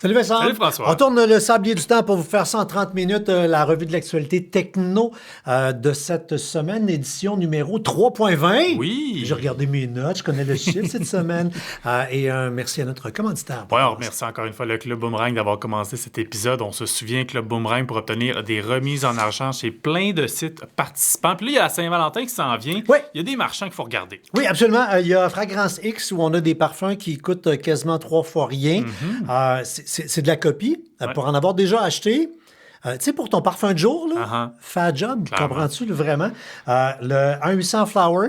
Salut Vincent. Salut François. On tourne le sablier du temps pour vous faire ça en 30 minutes, la revue de l'actualité techno de cette semaine, édition numéro 3.20. Oui. J'ai regardé mes notes, je connais le chiffre cette semaine. Et merci à notre commanditaire. Ouais, on remercie encore une fois le Club Boomerang d'avoir commencé cet épisode. On se souvient Club Boomerang pour obtenir des remises en argent chez plein de sites participants. Puis là, il y a la Saint-Valentin qui s'en vient. Oui. Il y a des marchands qu'il faut regarder. Oui, absolument. Il y a Fragrance X où on a des parfums qui coûtent quasiment 3 fois rien. C'est de la copie. Ouais. Pour en avoir déjà acheté, tu sais, pour ton parfum de jour, là, fat job, Clairement. comprends-tu, là, vraiment? Le 1-800 Flower,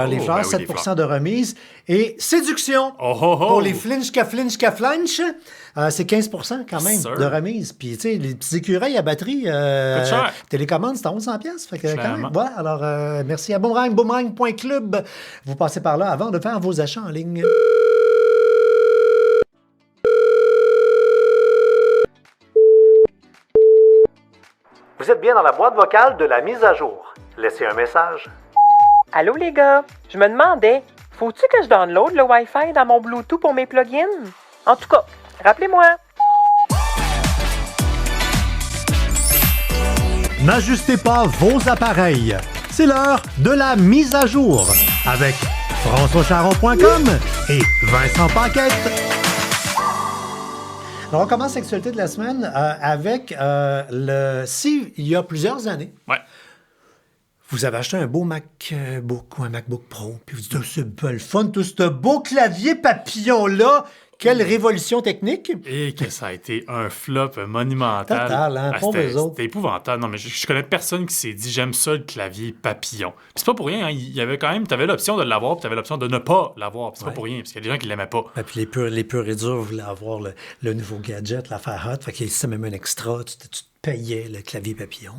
les fleurs, ben oui, 7 les fleurs. de remise. Et Séduction, pour les flinch qu'à flinch, c'est 15 quand même Sir. de remise. Puis, tu sais, les petits écureuils à batterie, cher. télécommande, c'est à 1100 pièces. Fait que quand Clairement. même, voilà. Alors, merci à Boomerang, boomerang.club. Vous passez par là avant de faire vos achats en ligne. Vous êtes bien dans la boîte vocale de la mise à jour. Laissez un message. Allô les gars, je me demandais, faut-tu que je download le Wi-Fi dans mon Bluetooth pour mes plugins? En tout cas, rappelez-moi. N'ajustez pas vos appareils. C'est l'heure de la mise à jour avec françoischaron.com et Vincent Paquette. Alors, on commence l'actualité de la semaine avec s'il y a plusieurs années, Ouais. vous avez acheté un beau MacBook ou un MacBook Pro, puis vous dites, oh, c'est le fun, tout ce beau clavier papillon-là. Quelle révolution technique! Et que ça a été un flop monumental. Total, hein, pauvres eux autres. C'était épouvantable. Non, mais je connais personne qui s'est dit j'aime ça le clavier papillon. Puis c'est pas pour rien, hein. Il y avait quand même, t'avais l'option de l'avoir, puis t'avais l'option de ne pas l'avoir. Puis c'est pas pour rien, parce qu'il y a des gens qui l'aimaient pas. Et puis les purs et durs voulaient avoir le nouveau gadget, l'affaire hot. Fait qu'il y a même un extra. Tu te payais le clavier papillon.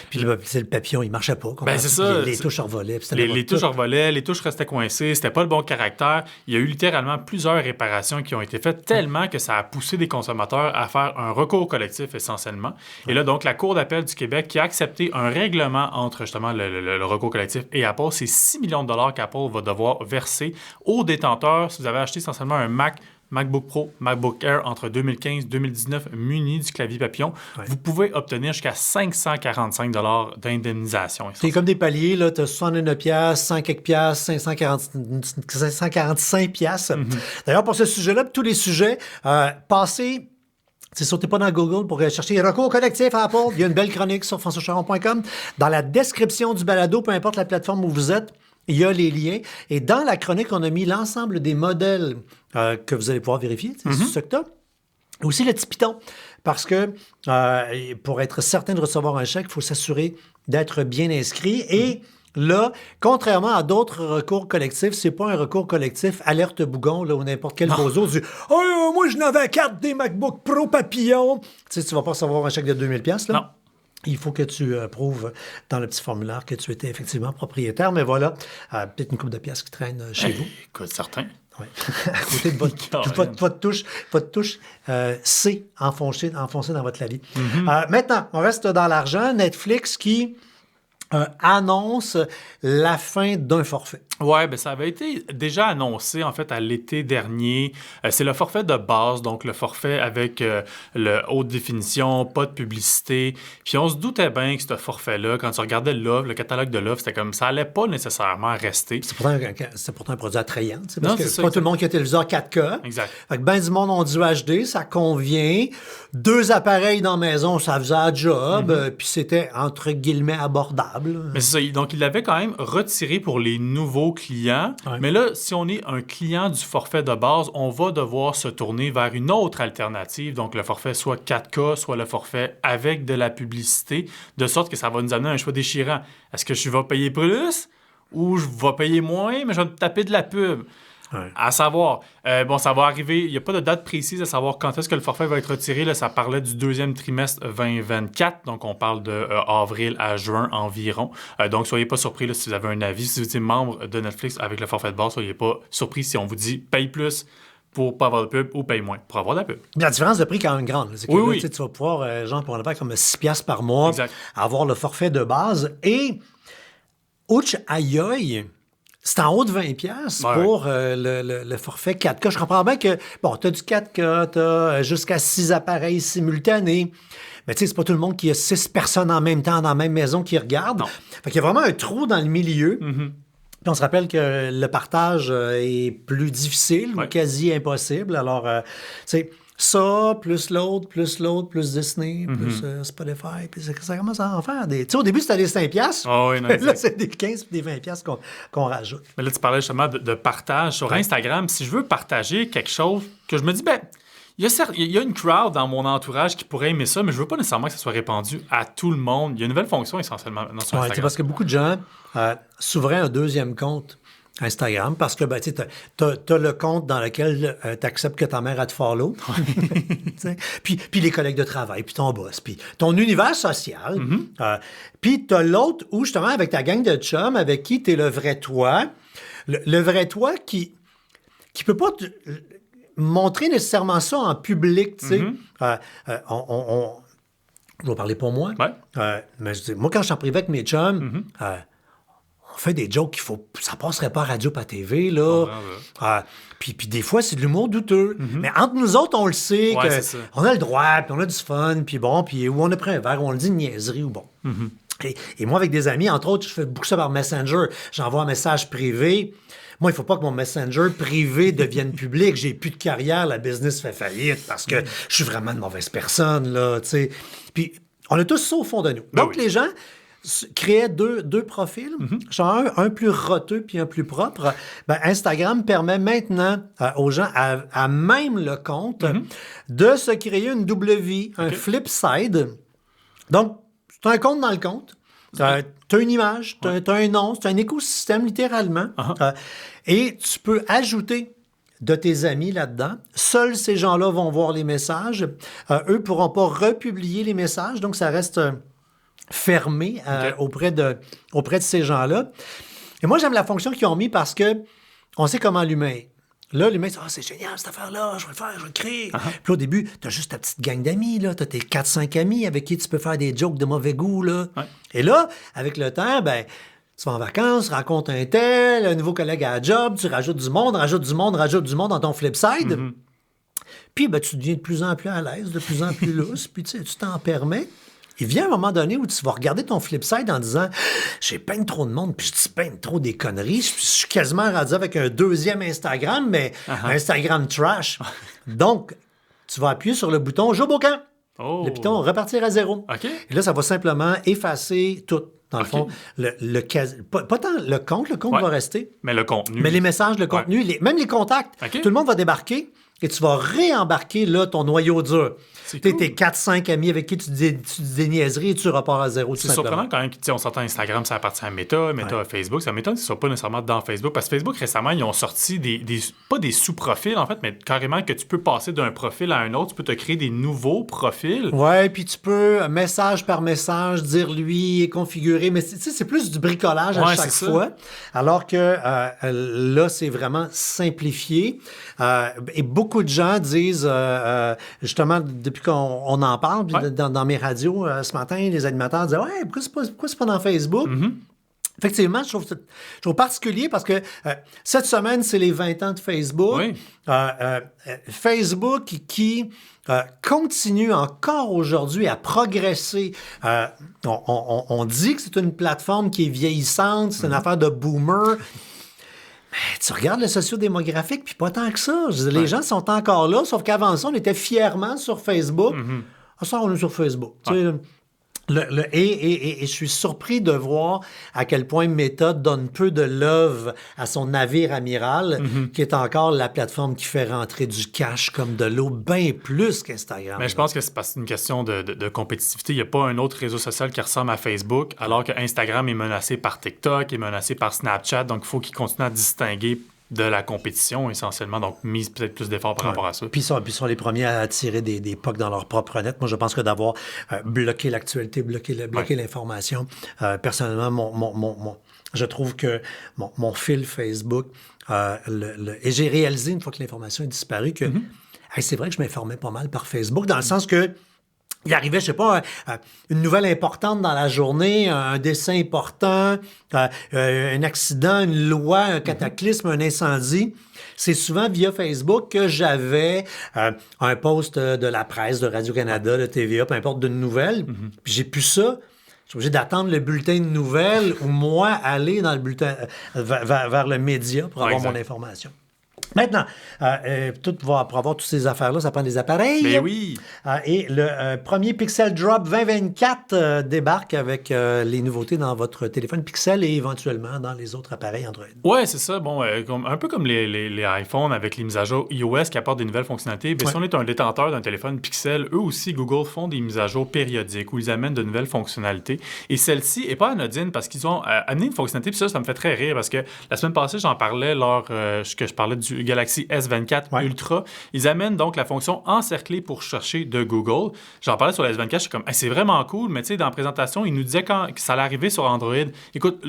Puis le papillon, il marchait pas. Ben, c'est ça. Les touches revolaient. Les touches revolaient, les touches restaient coincées, c'était pas le bon caractère. Il y a eu littéralement plusieurs réparations qui ont été faites tellement que ça a poussé des consommateurs à faire un recours collectif essentiellement. Et là, donc, la Cour d'appel du Québec qui a accepté un règlement entre justement le recours collectif et Apple, c'est 6 millions de dollars qu'Apple va devoir verser aux détenteurs si vous avez acheté essentiellement un MacBook Pro, MacBook Air entre 2015 et 2019 muni du clavier papillon, vous pouvez obtenir jusqu'à 545 $ d'indemnisation. C'est comme des paliers, là, tu as 69 piastres, 100 quelques piastres, 545 piastres. D'ailleurs, pour ce sujet-là, pour tous les sujets, passez... Sautez pas dans Google pour chercher recours collectif à Apple. Il y a une belle chronique sur françoischaron.com. Dans la description du balado, peu importe la plateforme où vous êtes, il y a les liens. Et dans la chronique, on a mis l'ensemble des modèles que vous allez pouvoir vérifier, c'est ce que tu as. Aussi le petit piton, parce que pour être certain de recevoir un chèque, il faut s'assurer d'être bien inscrit. Et là, contrairement à d'autres recours collectifs, c'est pas un recours collectif alerte bougon, là, ou n'importe quel bozo dit « Oh, moi, je n'avais 4 des MacBook Pro papillon! » Tu sais, tu vas pas recevoir un chèque de 2000 $, là. Non. Il faut que tu prouves dans le petit formulaire que tu étais effectivement propriétaire. Mais voilà, peut-être une couple de pièces qui traîne chez vous. Écoute, certain. Ouais. À côté de votre touche C enfoncée dans votre clavier. Maintenant, on reste dans l'argent. Netflix qui annonce la fin d'un forfait. Ouais, ben ça avait été déjà annoncé en fait à l'été dernier. C'est le forfait de base, donc le forfait avec le haute définition, pas de publicité. Puis on se doutait bien que ce forfait-là, quand tu regardais l'offre, le catalogue de l'offre, c'était comme ça allait pas nécessairement rester. C'est pourtant un produit attrayant, parce Non, que c'est c'est ça, pas tout le monde qui a un téléviseur 4K. Exact. Fait que ben du monde ont du HD, ça convient. 2 appareils dans la maison, ça faisait un job, puis c'était entre guillemets abordable. Mais c'est ça. Donc, il l'avait quand même retiré pour les nouveaux clients. Ouais. Mais là, si on est un client du forfait de base, on va devoir se tourner vers une autre alternative. Donc, le forfait soit 4K, soit le forfait avec de la publicité, de sorte que ça va nous amener à un choix déchirant. Est-ce que je vais payer plus ou je vais payer moins, mais je vais me taper de la pub? Ouais. À savoir, ça va arriver, il n'y a pas de date précise à savoir quand est-ce que le forfait va être retiré. Là, ça parlait du deuxième trimestre 2024, donc on parle de avril à juin environ. Donc, soyez pas surpris là, si vous avez un avis. Si vous êtes membre de Netflix avec le forfait de base, soyez pas surpris si on vous dit « paye plus » pour pas avoir de pub ou paye moins pour avoir de la pub. La différence de prix est quand même grande. C'est que Oui, là, oui. tu vas pouvoir, genre, pour en faire comme 6 piastres par mois, Exact. avoir le forfait de base. Et, ouch, aïe, c'est en haut de 20$ piastres Ouais, pour le forfait 4K. Je comprends bien que, bon, tu as du 4K, tu as jusqu'à 6 appareils simultanés. Mais tu sais, c'est pas tout le monde qui a 6 personnes en même temps dans la même maison qui regardent. Non. Fait qu'il y a vraiment un trou dans le milieu. Mhm. Puis on se rappelle que le partage est plus difficile ou Ouais. quasi impossible. Alors, tu sais, ça, plus l'autre, plus Disney, plus Spotify, puis ça commence à en faire des... Tu sais, au début, c'était des 5$. Ah oui, non, Là, exact. c'est des 15 puis des 20$ qu'on rajoute. Mais là, tu parlais justement de partage sur Instagram. Si je veux partager quelque chose que je me dis, ben, il y a une crowd dans mon entourage qui pourrait aimer ça, mais je veux pas nécessairement que ça soit répandu à tout le monde. Il y a une nouvelle fonction essentiellement maintenant sur Ouais, Instagram. parce que beaucoup de gens s'ouvraient un deuxième compte Instagram parce que ben, tu as le compte dans lequel tu acceptes que ta mère a te follow. Tu sais. Puis les collègues de travail, puis ton boss, puis ton univers social. Puis tu as l'autre où, justement, avec ta gang de chums, avec qui tu es le vrai toi. Le vrai toi qui peut pas montrer nécessairement ça en public. Tu sais. Je vais parler pour moi. Ouais. Mais je dis, moi, quand je suis en privé avec mes chums, on fait des jokes ça passerait pas à radio pas à TV, là. Puis des fois, c'est de l'humour douteux. Mais entre nous autres, on le sait Ouais, que c'est ça. on a le droit, puis on a du fun, puis bon, puis où on a pris un verre, où on le dit une niaiserie, ou bon. Et moi, avec des amis, entre autres, je fais beaucoup ça par Messenger. J'envoie un message privé. Moi, il ne faut pas que mon Messenger privé devienne public. J'ai plus de carrière, la business fait faillite parce que je suis vraiment une mauvaise personne, là, tu sais. Puis, on a tous ça au fond de nous. Donc, oui. les gens créaient deux profils, genre un plus roteux puis un plus propre. Ben, Instagram permet maintenant aux gens, à même le compte, de se créer une double vie, un flip side. Donc, c'est un compte dans le compte. Tu as une image, tu as un nom, c'est un écosystème littéralement. Et tu peux ajouter de tes amis là-dedans. Seuls ces gens-là vont voir les messages. Eux ne pourront pas republier les messages, donc ça reste fermé auprès de ces gens-là. Et moi, j'aime la fonction qu'ils ont mis parce que on sait comment l'humain est. Là, l'humain dit « Ah, c'est génial cette affaire-là, je vais le faire, je vais le créer. Puis au début, tu as juste ta petite gang d'amis, là. Tu as tes 4-5 amis avec qui tu peux faire des jokes de mauvais goût, là. Et là, avec le temps, ben, tu vas en vacances, rencontres un tel, un nouveau collègue à la job, tu rajoutes du monde dans ton flip side. Puis, ben, tu deviens de plus en plus à l'aise, de plus en plus lousse, puis tu t'en permets. Il vient un moment donné où tu vas regarder ton flipside en disant « J'ai peint trop de monde, puis je dis peint trop des conneries. Je suis quasiment rendu avec un deuxième Instagram, mais Instagram trash. » Donc, tu vas appuyer sur le bouton « Joue au camp ». Le piton repartir à zéro. Et là, ça va simplement effacer tout. Dans le fond, pas tant le compte va rester. Mais le contenu. Mais les messages, le contenu, même les contacts. Tout le monde va débarquer et tu vas réembarquer là, ton noyau dur. C'est cool. Tes 4-5 amis avec qui tu dis des niaiseries et tu repars à zéro. C'est surprenant quand même. On s'entend Instagram, ça appartient à Meta à Facebook. Ça m'étonne qu'ils ne soient pas nécessairement dans Facebook. Parce que Facebook, récemment, ils ont sorti pas des sous-profils, en fait, mais carrément que tu peux passer d'un profil à un autre. Tu peux te créer des nouveaux profils. Ouais, puis tu peux, message par message, dire lui et configurer. Mais c'est plus du bricolage à chaque fois. Alors que là, c'est vraiment simplifié. Et beaucoup de gens disent, justement, depuis qu'on en parle, dans mes radios ce matin, les animateurs disaient « Ouais, pourquoi c'est pas dans Facebook? Effectivement, je trouve particulier parce que cette semaine, c'est les 20 ans de Facebook. Facebook qui continue encore aujourd'hui à progresser. On dit que c'est une plateforme qui est vieillissante, c'est une affaire de boomer. Mais tu regardes le socio-démographique, puis pas tant que ça. Je veux dire, les gens sont encore là, sauf qu'avant ça, on était fièrement sur Facebook. Ça, on est sur Facebook. Tu sais, et je suis surpris de voir à quel point Meta donne peu de love à son navire amiral, qui est encore la plateforme qui fait rentrer du cash comme de l'eau, bien plus qu'Instagram. Mais je pense que c'est parce que c'est une question de compétitivité. Il n'y a pas un autre réseau social qui ressemble à Facebook, alors que Instagram est menacé par TikTok, est menacé par Snapchat, donc il faut qu'il continue à distinguer de la compétition, essentiellement. Donc, mise peut-être plus d'efforts par rapport à ça. Puis ils sont les premiers à tirer des POC dans leur propre net. Moi, je pense que d'avoir bloqué l'actualité, bloqué l'information, personnellement, je trouve que mon fil Facebook, et j'ai réalisé, une fois que l'information est disparue, que c'est vrai que je m'informais pas mal par Facebook, dans le sens que il arrivait, je sais pas, une nouvelle importante dans la journée, un décès important, un accident, une loi, un cataclysme, un incendie. C'est souvent via Facebook que j'avais un post de la presse, de Radio-Canada, de TVA, peu importe, d'une nouvelle. Puis j'ai plus ça. Je suis obligé d'attendre le bulletin de nouvelles ou moi aller dans le bulletin vers le média pour avoir mon information. Maintenant, pour avoir toutes ces affaires-là, ça prend des appareils. Mais oui! Et le premier Pixel Drop 2024 débarque avec les nouveautés dans votre téléphone Pixel et éventuellement dans les autres appareils Android. Ouais, c'est ça. Bon, un peu comme les iPhones avec les mises à jour iOS qui apportent des nouvelles fonctionnalités. Si on est un détenteur d'un téléphone Pixel, eux aussi, Google font des mises à jour périodiques où ils amènent de nouvelles fonctionnalités. Et celle-ci n'est pas anodine parce qu'ils ont amené une fonctionnalité. Puis ça me fait très rire parce que la semaine passée, j'en parlais lors que je parlais du Galaxy S24 Ultra. Ils amènent donc la fonction encercler pour chercher de Google. J'en parlais sur le S24, je suis comme, c'est vraiment cool, mais tu sais, dans la présentation, ils nous disaient que ça allait arriver sur Android. Écoute,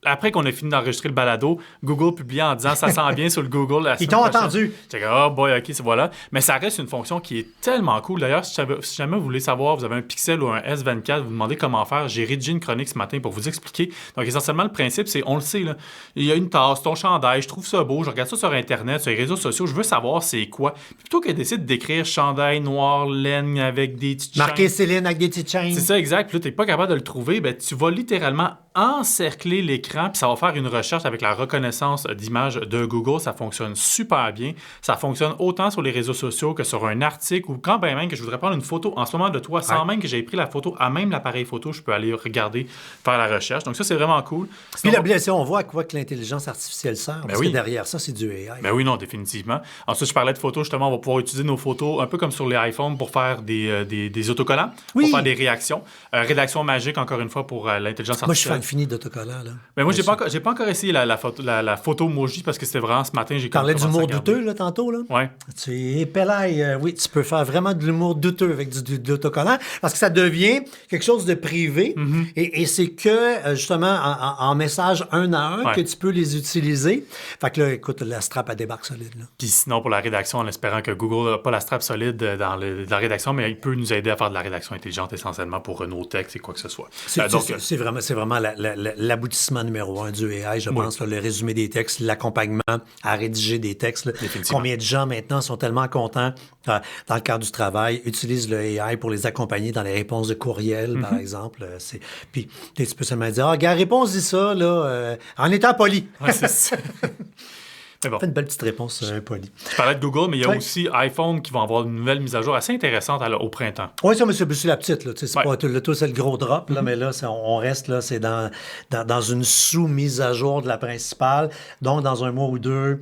après qu'on a fini d'enregistrer le balado, Google publiait en disant ça sent bien sur le Google. Ils t'ont entendu. J'étais comme, oh boy, ok, voilà. Mais ça reste une fonction qui est tellement cool. D'ailleurs, si jamais vous voulez savoir, vous avez un Pixel ou un S24, vous demandez comment faire, j'ai rédigé une chronique ce matin pour vous expliquer. Donc, essentiellement, le principe, c'est, on le sait, là, il y a une tasse, ton chandail, je trouve ça beau, je regarde ça sur Internet, sur les réseaux sociaux, je veux savoir c'est quoi. Puis plutôt que d'essayer d'écrire chandail noir, laine avec des petites chaînes. Marqué Céline avec des petites chaînes. C'est ça, exact. Puis là, tu n'es pas capable de le trouver, ben, tu vas littéralement encercler l'écran, puis ça va faire une recherche avec la reconnaissance d'image de Google. Ça fonctionne super bien. Ça fonctionne autant sur les réseaux sociaux que sur un article ou quand même que je voudrais prendre une photo en ce moment de toi, sans même que j'aie pris la photo à même l'appareil photo, je peux aller regarder, faire la recherche. Donc ça, c'est vraiment cool. Sinon, puis on voit à quoi que l'intelligence artificielle sert, parce que derrière ça, c'est du AI. Ben oui, non, définitivement. Ensuite, je parlais de photos, justement, on va pouvoir utiliser nos photos un peu comme sur les iPhones pour faire des autocollants, pour faire des réactions. Rédaction magique, encore une fois, pour l'intelligence artificielle. Moi, je suis fan fini d'autocollants, là. Mais moi, j'ai pas encore essayé la photo Moji parce que c'était vraiment ce matin. Tu parlais d'humour douteux, là, tantôt, là? Oui. Oui, tu peux faire vraiment de l'humour douteux avec de l'autocollant parce que ça devient quelque chose de privé et c'est que, justement, en message un à un que tu peux les utiliser. Fait que là, écoute, la strap, elle débarque solide, là. Puis sinon, pour la rédaction, en espérant que Google n'a pas la strap solide dans la rédaction, mais il peut nous aider à faire de la rédaction intelligente essentiellement pour nos textes et quoi que ce soit. C'est vraiment l'aboutissement numéro 1 du AI, je pense, là, le résumé des textes, l'accompagnement à rédiger des textes. Là. Combien de gens maintenant sont tellement contents dans le cadre du travail, utilisent le AI pour les accompagner dans les réponses de courriel, par exemple. Puis tu peux seulement dire, gars, réponds-y ça, là, en étant poli. Ouais, c'est ça. Mais bon. Fais une belle petite réponse polie. Je parlais de Google, mais il y a aussi iPhone qui va avoir une nouvelle mise à jour assez intéressante au printemps. Oui, ça, mais c'est la petite. Là. C'est pas tout, c'est le gros drop, là, mais là, on reste là, c'est dans une sous-mise à jour de la principale. Donc, dans un mois ou deux,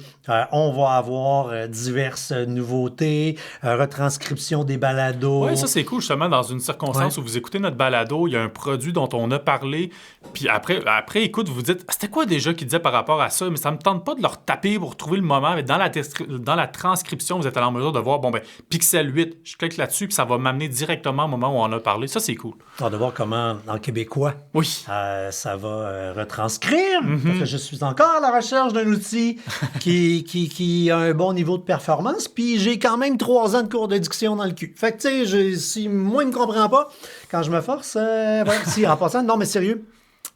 on va avoir diverses nouveautés, retranscription des balados. Oui, ça, c'est cool, justement, dans une circonstance où vous écoutez notre balado, il y a un produit dont on a parlé, puis après écoute, vous vous dites, c'était quoi déjà qu'il disait par rapport à ça? Mais ça me tente pas de leur taper pour trouver le moment, mais dans la transcription, vous êtes en mesure de voir, Pixel 8, je clique là-dessus, puis ça va m'amener directement au moment où on en a parlé. Ça, c'est cool. On va voir comment, en québécois, ça va retranscrire, parce que je suis encore à la recherche d'un outil qui a un bon niveau de performance, puis j'ai quand même 3 ans de cours de diction dans le cul. Fait que, tu sais, si moi, il me comprend pas, quand je me force, en passant, non, mais sérieux,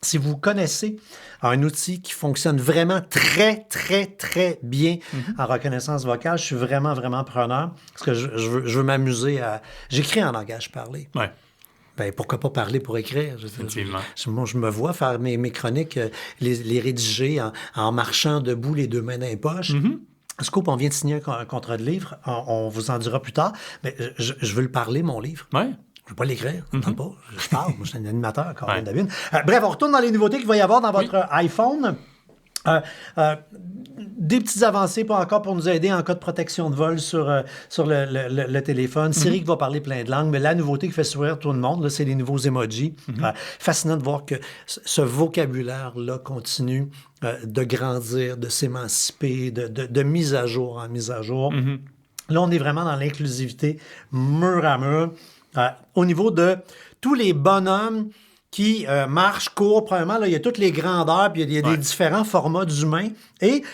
si vous connaissez un outil qui fonctionne vraiment très, très, très bien en reconnaissance vocale, je suis vraiment, vraiment preneur parce que je veux m'amuser à... J'écris en langage parlé. Ouais. Ben, pourquoi pas parler pour écrire? Effectivement. Je me vois faire mes chroniques, les rédiger en marchant debout, les 2 mains dans les poches. Scoop, on vient de signer un contrat de livre. On vous en dira plus tard. Mais je veux le parler, mon livre. Ouais. Je ne veux pas l'écrire, pas. Je parle, moi je suis un animateur, Corinne David. Bref, on retourne dans les nouveautés qu'il va y avoir dans votre iPhone. Des petites avancées pour nous aider en cas de protection de vol sur le téléphone. Siri qui va parler plein de langues, mais la nouveauté qui fait sourire tout le monde, là, c'est les nouveaux emojis. Fascinant de voir que ce vocabulaire-là continue de grandir, de s'émanciper, de mise à jour en mise à jour. Là, on est vraiment dans l'inclusivité mur à mur. Au niveau de tous les bonhommes qui marchent, courent, premièrement, là, il y a toutes les grandeurs, puis il y a des différents formats d'humains. Et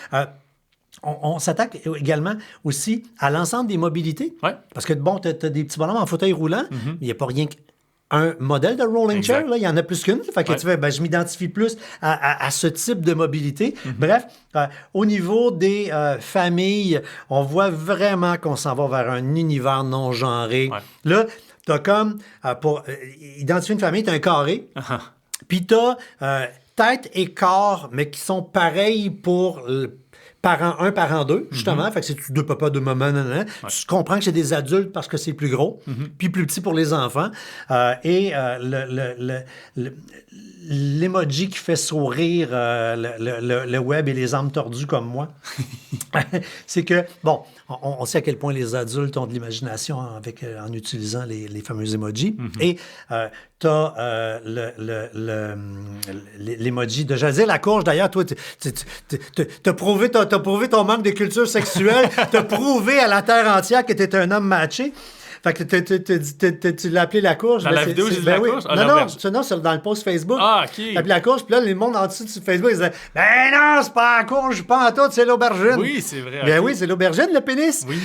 on s'attaque également aussi à l'ensemble des mobilités. Ouais. Parce que, bon, tu as des petits bonhommes en fauteuil roulant, mais il n'y a pas rien qu'un modèle de rolling Exact. chair, là, il y en a plus qu'une. Fait que tu fais, je m'identifie plus à ce type de mobilité. Bref, au niveau des familles, on voit vraiment qu'on s'en va vers un univers non genré. Ouais. Là, tu as comme, pour identifier une famille, tu as un carré. Puis tu as tête et corps, mais qui sont pareils pour un parent deux, justement. Fait que c'est deux papas, deux mamans, nanana. Tu comprends que c'est des adultes parce que c'est plus gros, puis plus petit pour les enfants. L'emoji qui fait sourire le web et les âmes tordues comme moi, c'est que, bon, on sait à quel point les adultes ont de l'imagination en utilisant les fameux emojis. Et tu as l'emoji de... J'allais dire la courge, d'ailleurs, toi, t'as prouvé ton manque de culture sexuelle, t'as prouvé à la terre entière que t'es un homme matché. Fait que tu l'as appelé la courge. Dans la vidéo, j'ai dit la courge? Non, c'est dans le post Facebook. Ah, OK. T'as appelé la courge, puis là, les mondes en dessous de Facebook, ils disaient « Ben non, c'est pas la courge, pas en tout, c'est l'aubergine. » Oui, c'est vrai. Ben OK. oui, c'est l'aubergine, le pénis. Oui.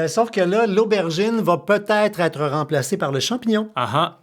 Sauf que là, l'aubergine va peut-être être remplacée par le champignon.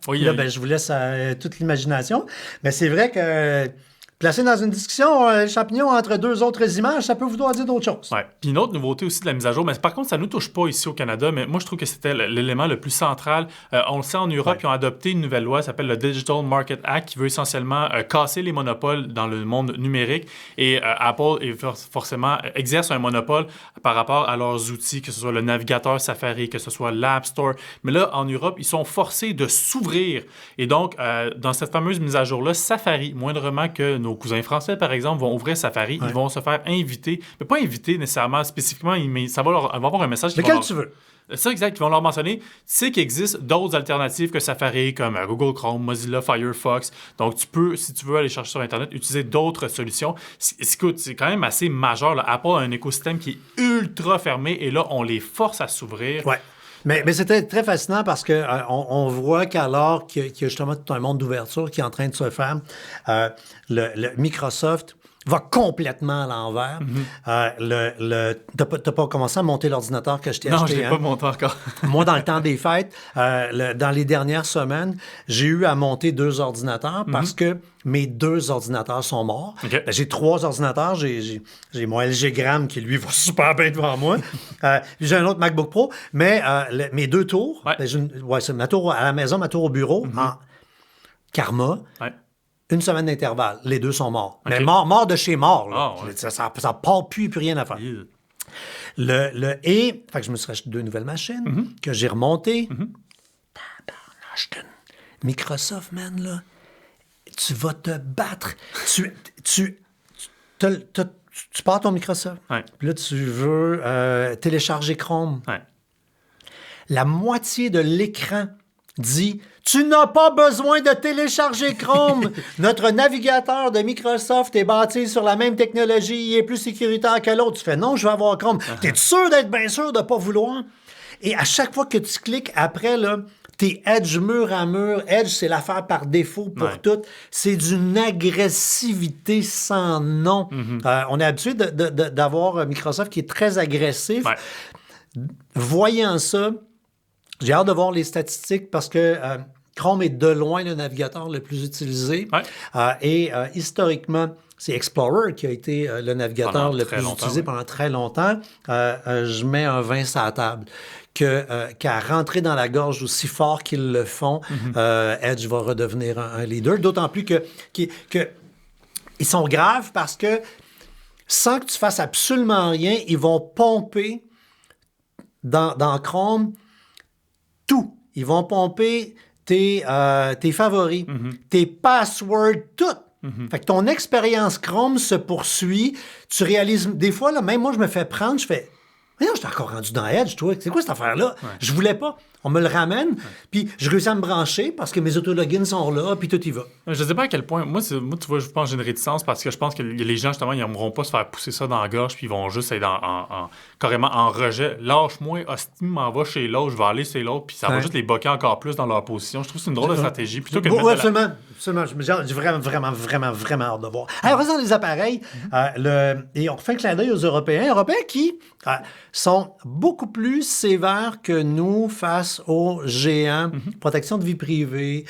Oui, Là, je vous laisse toute l'imagination. Mais c'est vrai que placer dans une discussion le champignon entre deux autres images, ça peut vouloir dire d'autres choses. Ouais. Puis une autre nouveauté aussi de la mise à jour, mais par contre, ça ne nous touche pas ici au Canada, mais moi, je trouve que c'était l'élément le plus central. On le sait, en Europe, ils ont adopté une nouvelle loi, ça s'appelle le Digital Market Act, qui veut essentiellement casser les monopoles dans le monde numérique. Et Apple, forcément, exerce un monopole par rapport à leurs outils, que ce soit le navigateur Safari, que ce soit l'App Store. Mais là, en Europe, ils sont forcés de s'ouvrir. Et donc, dans cette fameuse mise à jour-là, Safari, moindrement que nos cousins français, par exemple, vont ouvrir Safari, ils vont se faire inviter, mais pas inviter nécessairement spécifiquement, mais ça va avoir un message. Lequel tu veux? C'est exact, ils vont leur mentionner. Tu sais qu'il existe d'autres alternatives que Safari, comme Google Chrome, Mozilla, Firefox. Donc, tu peux, si tu veux aller chercher sur Internet, utiliser d'autres solutions. Écoute, c'est quand même assez majeur, là. Apple a un écosystème qui est ultra fermé et là, on les force à s'ouvrir. Ouais. Mais c'était très fascinant parce que on voit qu'alors qu'il y a justement tout un monde d'ouverture qui est en train de se faire, le Microsoft va complètement à l'envers. T'as pas commencé à monter l'ordinateur que je t'ai acheté? Non, je ne l'ai pas monté encore. Moi, dans le temps des fêtes, dans les dernières semaines, j'ai eu à monter 2 ordinateurs parce que mes 2 ordinateurs sont morts. Okay. Ben, j'ai 3 ordinateurs. J'ai mon LG Gram qui, lui, va super bien devant moi. J'ai un autre MacBook Pro. Mais mes 2 tours, c'est ma tour à la maison, ma tour au bureau, en Karma, 1 semaine d'intervalle. Les 2 sont morts. Okay. Mais morts de chez mort. Là. Oh, ouais. Ça part plus rien à faire. Yeah. Fait que je me suis acheté 2 nouvelles machines que j'ai remontées. Microsoft, man, là, tu vas te battre. Tu pars ton Microsoft. Ouais. Puis là, tu veux télécharger Chrome. Ouais. La moitié de l'écran dit « Tu n'as pas besoin de télécharger Chrome. Notre navigateur de Microsoft est bâti sur la même technologie. Il est plus sécuritaire que l'autre. » Tu fais « Non, je vais avoir Chrome. » T'es sûr d'être bien sûr de ne pas vouloir? Et à chaque fois que tu cliques après, là, t'es Edge mur à mur. Edge, c'est l'affaire par défaut pour tout. C'est d'une agressivité sans nom. On est habitué d'avoir Microsoft qui est très agressif. Ouais. Voyant ça, j'ai hâte de voir les statistiques parce que Chrome est de loin le navigateur le plus utilisé. Et historiquement, c'est Explorer qui a été le navigateur le plus utilisé pendant très longtemps. Je mets un 20 sur la table. Qu'à rentrer dans la gorge aussi fort qu'ils le font, Edge va redevenir un leader. D'autant plus que ils sont graves parce que sans que tu fasses absolument rien, ils vont pomper dans Chrome tout. Ils vont pomper tes favoris, tes passwords, tout. Fait que ton expérience Chrome se poursuit. Tu réalises... Des fois, là, même moi, je me fais prendre, je fais... Mais non, j'étais encore rendu dans Edge, toi. C'est quoi cette affaire-là? Je voulais pas. On me le ramène, puis je réussis à me brancher parce que mes autologins sont là, puis tout y va. Je sais pas à quel point. Moi, tu vois, je pense que j'ai une réticence parce que je pense que les gens, justement, ils n'aimeront pas se faire pousser ça dans la gorge, puis ils vont juste être carrément en rejet. Lâche-moi, hostie, m'en va chez l'autre, je vais aller chez l'autre, puis ça va juste les boquer encore plus dans leur position. Je trouve que c'est une drôle de stratégie. Plutôt que de mettre absolument. J'ai vraiment hâte de voir. Alors, revenons les appareils. Et on refait un clin d'œil aux Européens qui sont beaucoup plus sévères que nous face aux géants. Protection de vie privée,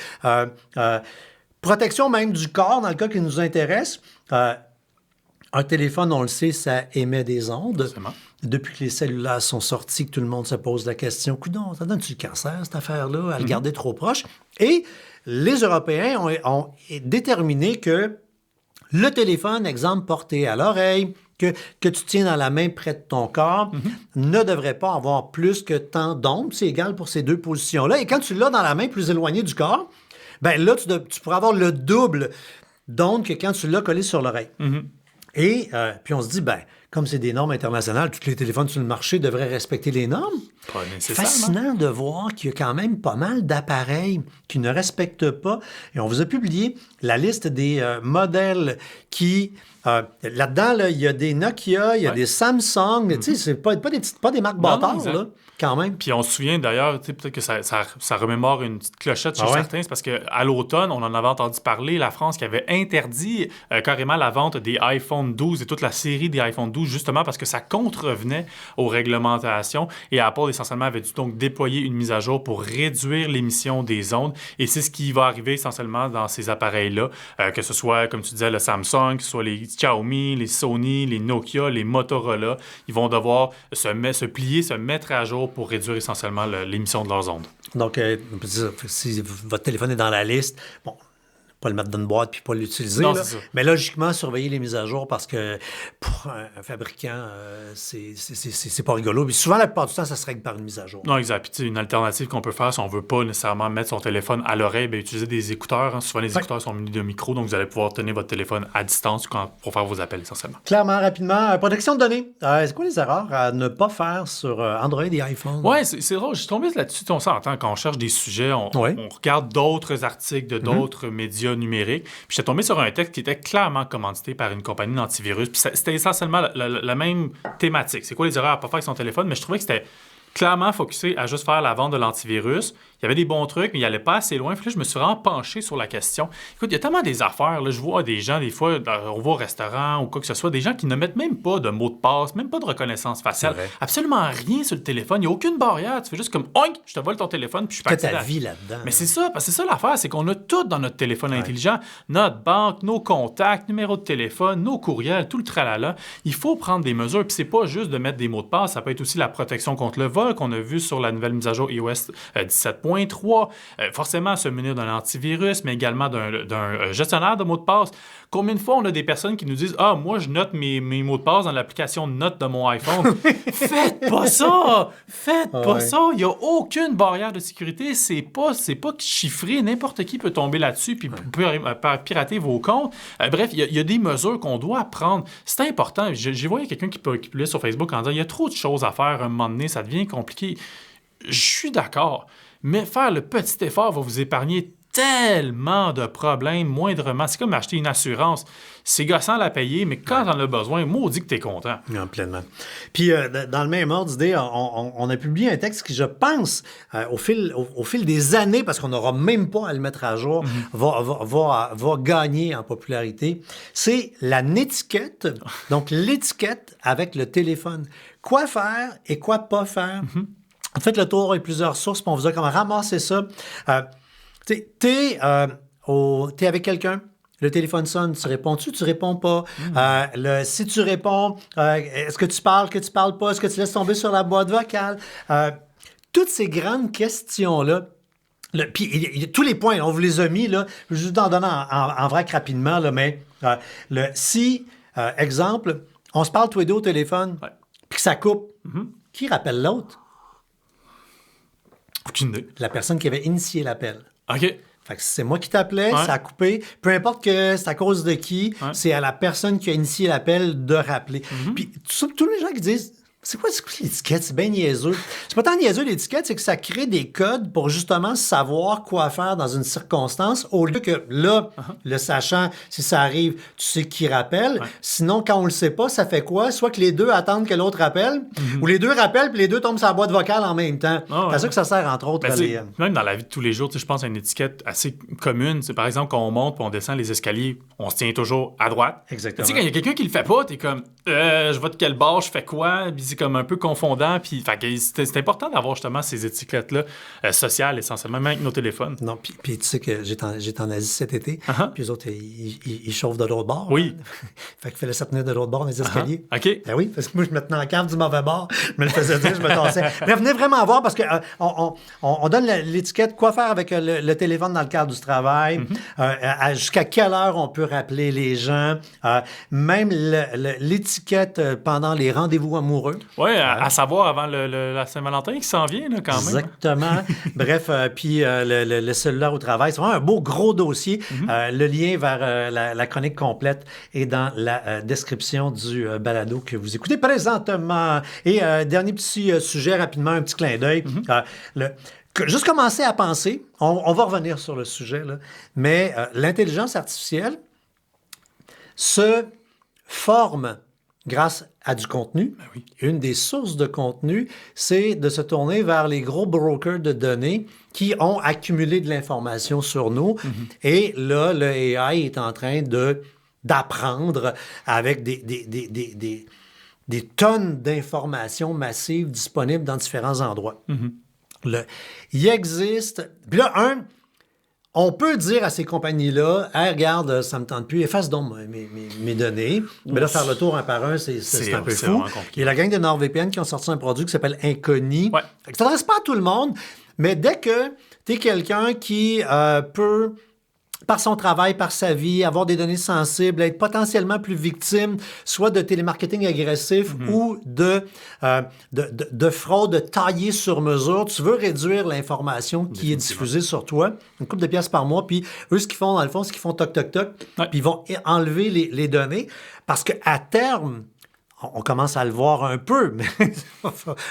protection même du corps, dans le cas qui nous intéresse. Un téléphone, on le sait, ça émet des ondes. Absolument. Depuis que les cellulaires sont sortis, que tout le monde se pose la question, coudonc, ça donne-tu le cancer, cette affaire-là, à le garder trop proche? Et les Européens ont déterminé que le téléphone, exemple, porté à l'oreille, que tu tiens dans la main près de ton corps, ne devrait pas avoir plus que tant d'ondes. C'est égal pour ces deux positions-là. Et quand tu l'as dans la main plus éloignée du corps, ben là, tu pourras avoir le double d'ondes que quand tu l'as collé sur l'oreille. Et puis on se dit, ben, comme c'est des normes internationales, tous les téléphones sur le marché devraient respecter les normes. Pas nécessairement. Fascinant de voir qu'il y a quand même pas mal d'appareils qui ne respectent pas. Et on vous a publié la liste des modèles qui... là-dedans, là, il y a des Nokia, il y a des Samsung. Tu sais, c'est pas des marques bâtards, là, quand même. Puis on se souvient d'ailleurs, peut-être que ça remémore une petite clochette chez certains, c'est parce qu'à l'automne, on en avait entendu parler, la France qui avait interdit carrément la vente des iPhone 12 et toute la série des iPhone 12, justement parce que ça contrevenait aux réglementations. Et Apple, essentiellement, avait dû donc déployer une mise à jour pour réduire l'émission des ondes. Et c'est ce qui va arriver essentiellement dans ces appareils-là, que ce soit, comme tu disais, le Samsung, que ce soit les Xiaomi, les Sony, les Nokia, les Motorola. Ils vont devoir se plier, se mettre à jour pour réduire essentiellement l'émission de leurs ondes. Donc, si votre téléphone est dans la liste, bon, pas le mettre dans une boîte puis pas l'utiliser. Non, là. c'est ça. Mais logiquement, surveiller les mises à jour parce que pour un fabricant, c'est pas rigolo. Puis souvent, la plupart du temps, ça se règle par une mise à jour. Non, exact. Puis une alternative qu'on peut faire si on veut pas nécessairement mettre son téléphone à l'oreille, bien, utiliser des écouteurs. Hein. Souvent, les écouteurs sont munis de micro, donc vous allez pouvoir tenir votre téléphone à distance pour faire vos appels essentiellement. Clairement, rapidement, protection de données. C'est quoi les erreurs à ne pas faire sur Android et iPhone? Oui, c'est drôle. Je suis tombé là-dessus. On s'entend quand on cherche des sujets, on regarde d'autres articles de d'autres médias numériques. Puis j'étais tombé sur un texte qui était clairement commandité par une compagnie d'antivirus. Puis c'était essentiellement la même thématique. C'est quoi les erreurs à ne pas faire avec son téléphone? Mais je trouvais que c'était clairement focusé à juste faire la vente de l'antivirus. Il y avait des bons trucs, mais il n'allait pas assez loin. Puis là, je me suis vraiment penché sur la question. Écoute, il y a tellement des affaires. Là, je vois des gens, des fois, on va au restaurant ou quoi que ce soit, des gens qui ne mettent même pas de mot de passe, même pas de reconnaissance faciale. Absolument rien sur le téléphone. Il n'y a aucune barrière. Tu fais juste comme, oink, je te vole ton téléphone, puis je suis parti. Que ta vie là-dedans. Mais c'est ça, parce que c'est ça l'affaire, c'est qu'on a tout dans notre téléphone intelligent. Notre banque, nos contacts, numéro de téléphone, nos courriels, tout le tralala. Il faut prendre des mesures. Puis c'est pas juste de mettre des mots de passe, ça peut être aussi la protection contre le vol qu'on a vu sur la nouvelle mise à jour iOS 17.3. Forcément, se munir d'un antivirus, mais également d'un gestionnaire de mots de passe. Combien de fois on a des personnes qui nous disent « Ah, moi, je note mes mots de passe dans l'application de notes de mon iPhone. » Faites pas ça! Faites pas ça! Il n'y a aucune barrière de sécurité. C'est pas chiffré. N'importe qui peut tomber là-dessus puis peut pirater vos comptes. Bref, il y a des mesures qu'on doit prendre. C'est important. J'ai vu quelqu'un qui publiait sur Facebook en disant « Il y a trop de choses à faire. À un moment donné, ça devient compliqué. » Je suis d'accord. Mais faire le petit effort va vous épargner tellement de problèmes moindrement. C'est comme acheter une assurance. C'est gossant à la payer, mais quand t'en as besoin, maudit que t'es content. Non, pleinement. Puis, dans le même ordre d'idée, on a publié un texte qui, je pense, au fil des années, parce qu'on n'aura même pas à le mettre à jour, va gagner en popularité. C'est la netiquette. Donc, l'étiquette avec le téléphone. Quoi faire et quoi pas faire. Faites le tour avec plusieurs sources, puis on vous a comment ramasser ça. T'es avec quelqu'un, le téléphone sonne, tu réponds-tu, tu réponds pas. Si tu réponds, est-ce que tu parles pas, est-ce que tu laisses tomber sur la boîte vocale? Toutes ces grandes questions-là, puis tous les points, on vous les a mis, là, je vais juste en donner en vrac rapidement, là, mais exemple, on se parle tous les deux au téléphone, puis que ça coupe. Qui rappelle l'autre? Aucune idée. La personne qui avait initié l'appel. OK. Fait que c'est moi qui t'appelais, ça a coupé. Peu importe que c'est à cause de qui, c'est à la personne qui a initié l'appel de rappeler. Puis tous les gens qui disent C'est quoi l'étiquette? C'est bien niaiseux. C'est pas tant niaiseux l'étiquette, c'est que ça crée des codes pour justement savoir quoi faire dans une circonstance, au lieu que là, le sachant, si ça arrive, tu sais qui rappelle. Ouais. Sinon, quand on le sait pas, ça fait quoi? Soit que les deux attendent que l'autre rappelle, ou les deux rappellent puis les deux tombent sur la boîte vocale en même temps. Ah ouais. C'est à ça que ça sert, entre autres. Ben, les, même dans la vie de tous les jours, je pense à une étiquette assez commune. C'est par exemple, quand on monte et on descend les escaliers, on se tient toujours à droite. Exactement. Tu sais, quand il y a quelqu'un qui le fait pas, t'es comme, je vais de quel bord, je fais quoi? Puis c'est comme un peu confondant. Puis c'est important d'avoir justement ces étiquettes-là sociales, essentiellement, même avec nos téléphones. Non, puis tu sais que j'étais en Asie cet été, puis eux autres, ils chauffent de l'autre bord. Oui. Fait qu'il fallait se tenir de l'autre bord des escaliers. OK. Ben oui, parce que moi, je me tenais en cave du mauvais bord. Je me le faisais dire, je me tassais. Bref, venez vraiment voir parce que on donne l'étiquette quoi faire avec le téléphone dans le cadre du travail, jusqu'à quelle heure on peut rappeler les gens, même l'étiquette pendant les rendez-vous amoureux. Oui, à savoir avant la Saint-Valentin qui s'en vient, là, quand même. Exactement. Bref, puis le cellulaire au travail, c'est vraiment un beau gros dossier. Le lien vers la chronique complète est dans la description du balado que vous écoutez présentement. Et dernier petit sujet, rapidement, un petit clin d'œil. Juste commencer à penser, on va revenir sur le sujet, là, mais l'intelligence artificielle se forme grâce à du contenu. Ben oui. Une des sources de contenu, c'est de se tourner vers les gros brokers de données qui ont accumulé de l'information sur nous. Et là, le AI est en train d'apprendre avec des tonnes d'informations massives disponibles dans différents endroits. Il existe... Puis là, on peut dire à ces compagnies-là, hey, regarde, ça me tente plus, efface donc mes données. Mais là, faire le tour un par un, c'est un peu fou. Il y a la gang de NordVPN qui ont sorti un produit qui s'appelle Incogni. Ouais. Ça ne s'adresse pas à tout le monde, mais dès que tu es quelqu'un qui peut, par son travail, par sa vie, avoir des données sensibles, être potentiellement plus victime, soit de télémarketing agressif ou de fraude taillée sur mesure. Tu veux réduire l'information qui est diffusée sur toi, une couple de pièces par mois, puis eux, ce qu'ils font, dans le fond, c'est qu'ils font toc, toc, toc, puis ils vont enlever les données, parce qu'à terme, on commence à le voir un peu, mais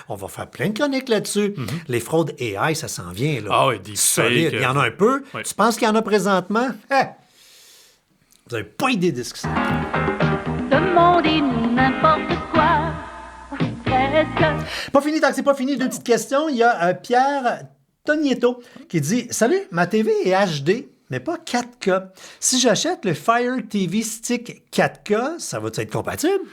on va faire plein de chroniques là-dessus. Les fraudes AI, ça s'en vient, là. Ah oui, des solide. fakes, Il y en a un peu. oui. Tu penses qu'il y en a présentement? Vous n'avez pas idée de ce que c'est. Demandez n'importe quoi, presque. Pas fini, tant que c'est pas fini, deux petites questions. Il y a Pierre Tonietto qui dit « Salut, ma TV est HD, mais pas 4K. Si j'achète le Fire TV Stick 4K, ça va être compatible? »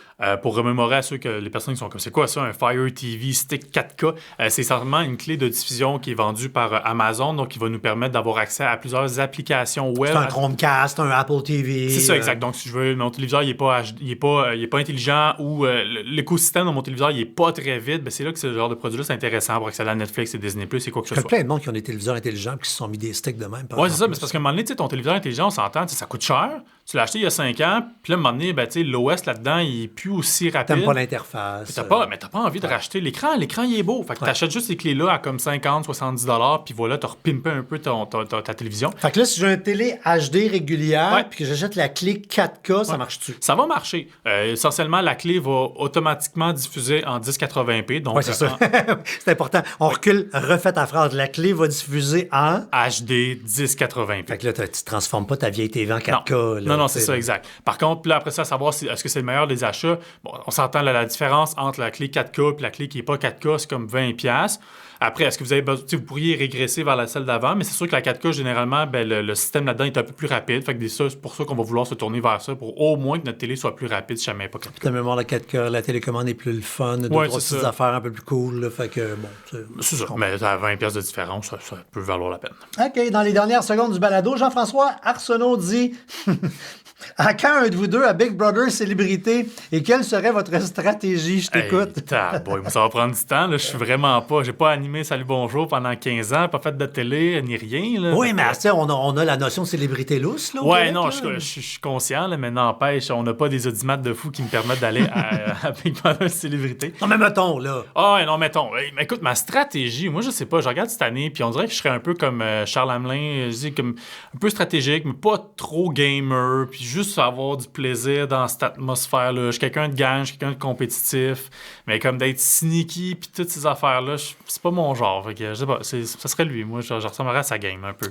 Pour remémorer à les personnes qui sont comme, c'est quoi ça, un Fire TV Stick 4K? C'est certainement une clé de diffusion qui est vendue par Amazon, donc qui va nous permettre d'avoir accès à plusieurs applications web. C'est un Chromecast, un Apple TV. C'est ça, exact. Donc, si je veux, mon téléviseur, il n'est pas intelligent ou l'écosystème de mon téléviseur, il n'est pas très vite, ben, c'est là que ce genre de produit-là, c'est intéressant pour accéder à Netflix et Disney+, et quoi que ce Il y a soit. plein de monde qui ont des téléviseurs intelligents et qui se sont mis des sticks de même. Oui, c'est ça, mais c'est parce qu'à un moment donné, ton téléviseur intelligent, on s'entend, ça coûte cher. Tu l'as acheté il y a 5 ans, puis là, à un moment donné, l'OS là-dedans, il n'est plus aussi rapide. T'aimes pas l'interface. Mais t'as pas envie de racheter l'écran. L'écran, il est beau. Fait que t'achètes juste ces clés-là à comme 50, 70 $, puis voilà, t'as repimpé un peu ta télévision. Fait que là, si j'ai une télé HD régulière, puis que j'achète la clé 4K, ça marche-tu? Ça va marcher. Essentiellement, la clé va automatiquement diffuser en 1080p. Donc, Oui, c'est ça. C'est important. On recule, refais ta phrase. La clé va diffuser en... HD 1080p. Fait que là, tu transformes pas ta vieille TV en 4K. Non, c'est ça, exact. Par contre, là, après ça, à savoir est-ce que c'est le meilleur des achats. Bon, on s'entend la différence entre la clé 4K et la clé qui n'est pas 4K, c'est comme 20$. Après, est-ce que vous avez besoin, vous pourriez régresser vers la celle d'avant, mais c'est sûr que la 4K, généralement, le système là-dedans est un peu plus rapide. Fait que c'est pour ça qu'on va vouloir se tourner vers ça, pour au moins que notre télé soit plus rapide si jamais pas 4K. Ta mémoire de 4K, la télécommande est plus le fun, deux, trois petites affaires un peu plus cool. Là, fait que, bon, c'est ça. Mais à 20$ de différence, ça peut valoir la peine. OK, dans les dernières secondes du balado, Jean-François Arsenault dit à quand un de vous deux à Big Brother célébrité et quelle serait votre stratégie? Je t'écoute. Ça va prendre du temps. Là. Je suis vraiment pas. J'ai pas animé Salut Bonjour pendant 15 ans, pas fait de télé ni rien. Là. Oui, mais on a la notion de célébrité lousse. Là, ouais, non, je suis conscient, là, mais n'empêche, on n'a pas des audimates de fous qui me permettent d'aller à Big Brother célébrité. Non, mais mettons, là. Ah, non, mettons. Écoute, ma stratégie, moi, je sais pas, je regarde cette année, puis on dirait que je serais un peu comme Charles Hamelin, comme un peu stratégique, mais pas trop gamer, puis juste avoir du plaisir dans cette atmosphère-là. Je suis quelqu'un de gang, je suis quelqu'un de compétitif, mais comme d'être sneaky puis toutes ces affaires-là, c'est pas mon genre. Fait que, je sais pas, ça serait lui. Moi, je ressemblerais à sa game un peu.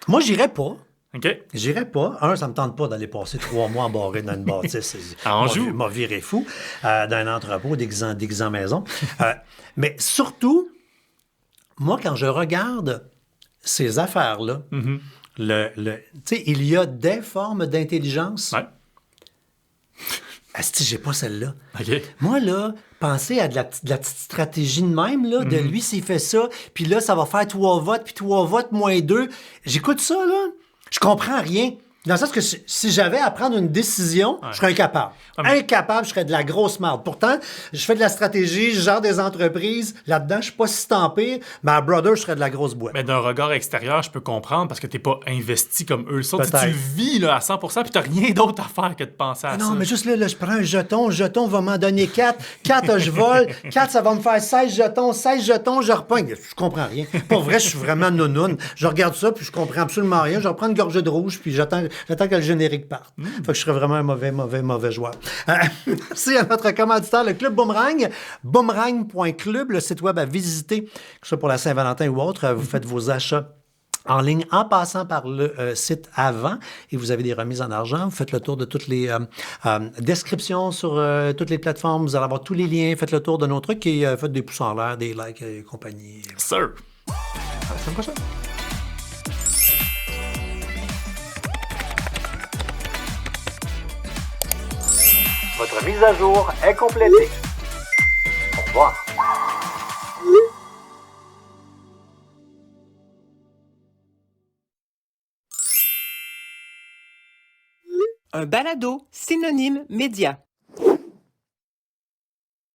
Moi, j'irais pas. OK? J'irais pas. Ça me tente pas d'aller passer 3 mois embarré dans une bâtisse. Anjou. M'a viré fou dans un entrepôt déguisant maison. Mais surtout, moi, quand je regarde ces affaires-là, tu sais, il y a des formes d'intelligence. Ouais. Asti, j'ai pas celle-là. OK. Moi, là, penser à de la petite stratégie de même, là, de lui, s'il fait ça, puis là, ça va faire 3 votes, puis 3 votes moins 2. J'écoute ça, là, je comprends rien. Dans le sens que si j'avais à prendre une décision, je serais incapable. Incapable, je serais de la grosse marde. Pourtant, je fais de la stratégie, je gère des entreprises. Là-dedans, je suis pas si tant pire, mais à Brother, je serais de la grosse boîte. Mais d'un regard extérieur, je peux comprendre parce que t'es pas investi comme eux. Ça, tu le vis là, à 100% puis t'as rien d'autre à faire que de penser à ça. Non, mais juste là, je prends un jeton. Le jeton va m'en donner 4. 4, je vole. 4, ça va me faire 16 jetons. 16 jetons, je reprends. Je comprends rien. Pour vrai, je suis vraiment nounoun. Je regarde ça, puis je comprends absolument rien. Je reprends une gorgée de rouge, puis j'attends que le générique parte. Fait que je serais vraiment un mauvais joueur. Merci à notre commanditaire, le Club Boomerang. Boomerang.club, le site web à visiter, que ce soit pour la Saint-Valentin ou autre. Vous faites vos achats en ligne en passant par le site avant et vous avez des remises en argent. Vous faites le tour de toutes les descriptions sur toutes les plateformes. Vous allez avoir tous les liens. Faites le tour de nos trucs et faites des pouces en l'air, des likes et compagnie. Sir. À la semaine prochaine. Votre mise à jour est complétée. Au revoir. Un balado synonyme média.